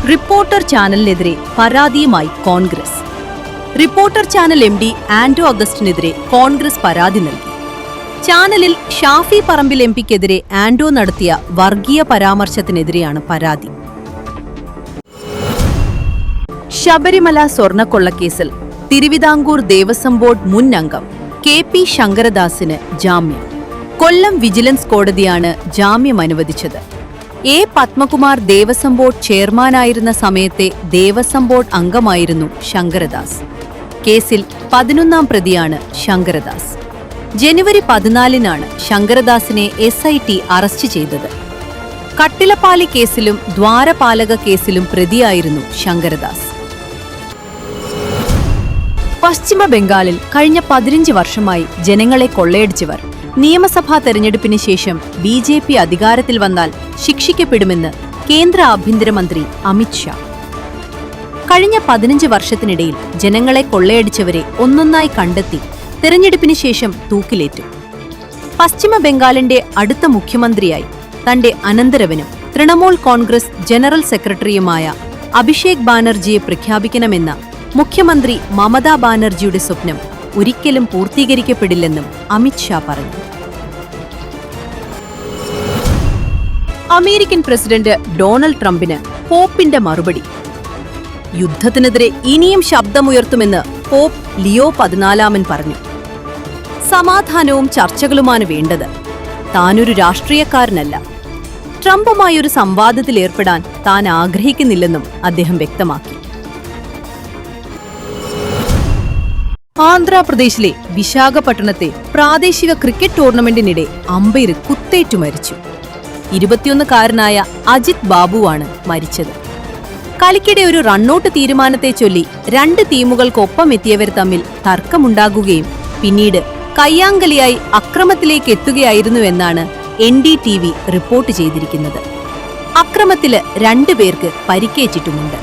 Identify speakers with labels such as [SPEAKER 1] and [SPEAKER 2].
[SPEAKER 1] Reporter ചാനലിനെതിരെ പരാതിയുമായി Congress. Reporter channel MD Anto അഗസ്റ്റിനെതിരെ Congress പരാതി നൽകി. ചാനലിൽ ഷാഫി പറമ്പിൽ MPക്കെതിരെ ആന്റോ നടത്തിയ വർഗീയ പരാമർശത്തിനെതിരെയാണ് പരാതി. ശബരിമല സ്വർണക്കൊള്ളക്കേസിൽ തിരുവിതാംകൂർ ദേവസ്വം ബോർഡ് മുൻ അംഗം KP ശങ്കരദാസിന് ജാമ്യം. കൊല്ലം വിജിലൻസ് കോടതിയാണ് ജാമ്യം അനുവദിച്ചത്. A. പത്മകുമാർ ദേവസ്വം ബോർഡ് ചെയർമാനായിരുന്ന സമയത്തെ ദേവസ്വം ബോർഡ് അംഗമായിരുന്നു ശങ്കരദാസ്. കേസിൽ 11ാം പ്രതിയാണ് ശങ്കരദാസ്. ജനുവരി 14-നാണ് ശങ്കരദാസിനെ SIT അറസ്റ്റ് ചെയ്തത്. കട്ടിലപ്പാലി കേസിലും ദ്വാരപാലക കേസിലും പ്രതിയായിരുന്നു ശങ്കരദാസ്. പശ്ചിമ ബംഗാളിൽ കഴിഞ്ഞ 15 വർഷമായി ജനങ്ങളെ കൊള്ളയടിച്ചവർ നിയമസഭാ തെരഞ്ഞെടുപ്പിന് ശേഷം BJP അധികാരത്തിൽ വന്നാൽ ശിക്ഷിക്കപ്പെടുമെന്ന് കേന്ദ്ര ആഭ്യന്തരമന്ത്രി അമിത് ഷാ. കഴിഞ്ഞ 15 വർഷത്തിനിടയിൽ ജനങ്ങളെ കൊള്ളയടിച്ചവരെ ഒന്നൊന്നായി കണ്ടെത്തി തെരഞ്ഞെടുപ്പിന് ശേഷം തൂക്കിലേറ്റും. പശ്ചിമ ബംഗാളിന്റെ അടുത്ത മുഖ്യമന്ത്രിയായി തന്റെ അനന്തരവനും തൃണമൂൽ കോൺഗ്രസ് ജനറൽ സെക്രട്ടറിയുമായ അഭിഷേക് ബാനർജിയെ പ്രഖ്യാപിക്കണമെന്ന മുഖ്യമന്ത്രി മമതാ ബാനർജിയുടെ സ്വപ്നം ഒരിക്കലും പൂർത്തീകരിക്കപ്പെടില്ലെന്നും അമിത് ഷാ പറഞ്ഞു. അമേരിക്കൻ പ്രസിഡന്റ് ഡൊണാൾഡ് ട്രംപിന് പോപ്പിന്റെ മറുപടി. യുദ്ധത്തിനെതിരെ ഇനിയും ശബ്ദമുയർത്തുമെന്ന് പോപ്പ് ലിയോ 14 പറഞ്ഞു. സമാധാനവും ചർച്ചകളുമാണ് വേണ്ടത്. താനൊരു രാഷ്ട്രീയക്കാരനല്ല. ട്രംപുമായൊരു സംവാദത്തിലേർപ്പെടാൻ താൻ ആഗ്രഹിക്കുന്നില്ലെന്നും അദ്ദേഹം വ്യക്തമാക്കി. ആന്ധ്രാപ്രദേശിലെ വിശാഖപട്ടണത്തെ പ്രാദേശിക ക്രിക്കറ്റ് ടൂർണമെന്റിനിടെ അമ്പയർ കുത്തേറ്റു മരിച്ചു. 21-കാരനായ അജിത് ബാബുവാണ് മരിച്ചത്. കളിക്കിടെ ഒരു റണ്ണൌട്ട് തീരുമാനത്തെ ചൊല്ലി 2 ടീമുകൾക്കൊപ്പം എത്തിയവർ തമ്മിൽ തർക്കമുണ്ടാകുകയും പിന്നീട് കയ്യാങ്കളിയായി അക്രമത്തിലേക്ക് എത്തുകയായിരുന്നുവെന്നാണ് NDTV റിപ്പോർട്ട് ചെയ്തിരിക്കുന്നത്. അക്രമത്തില് 2 പേർക്ക് പരിക്കേറ്റിട്ടുമുണ്ട്.